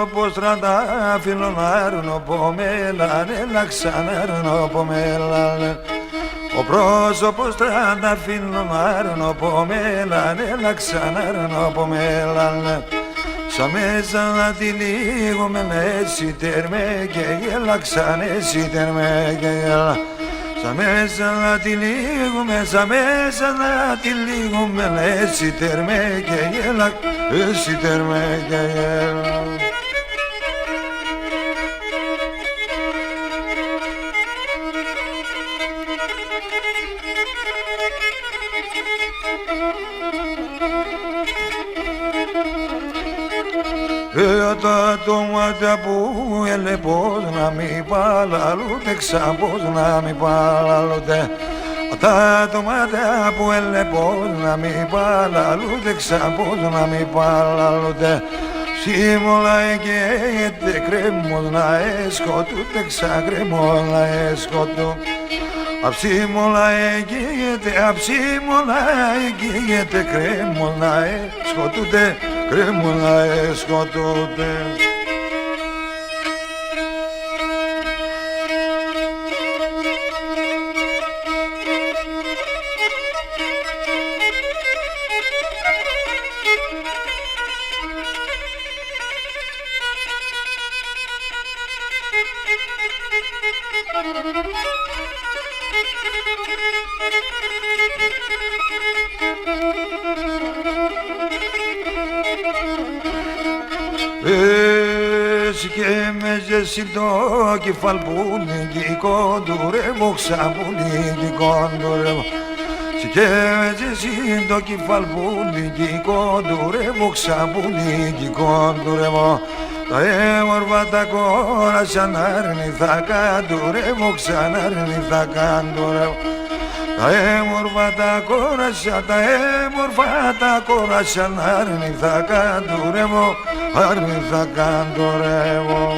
πρόσωπος τραντάφυλλον άρνο πομέλανε λαξανάρνο πομέλανε. Ο πρόσωπος τραντάφυλλον άρνο πομέλανε λαξανάρνο πομέλανε. Σα μέσα να τυλίγουμε έτσι τέρμε και γέλαξαν έτσι τέρμε και γέλα. Σα μέσα να τυλίγουμε, σα μέσα να τυλίγουμε έτσι τέρμε και γέλα, έτσι τέρμε και γέλα. Τα τόματα που έλε πως να μη παλαλούτε, ξαπός να μη παλαλούτε. Τα τόματα που έλε πως να μη παλαλούτε, ξαπός να μη παλαλούτε. Σίμωλα εγγέγεται κρέμος να εσκοτούτε, ξακρέμος να εσκοτού. Αψίμωλα εγγέγεται, αψίμωλα εγγέγεται κρέμος να εσκοτούτε, κρέμος να εσκοτούτε. Και με ζεσί το κεφαλπούλι κι κοντουρεύω, ξαπούλι κι κοντουρεύω. Και με ζεσί το κεφαλπούλι κι κοντουρεύω, ξαπούλι κι κοντουρεύω. Τα έμορφα τα κόρα σαν άρνη θα καντουρεύω, ξανάρνη θα καντουρεύω. Τα έμορφα τα κόρασα, τα έμορφα τα κόρασα, άρνη θα καντουρεύω, άρνη θα καντουρεύω.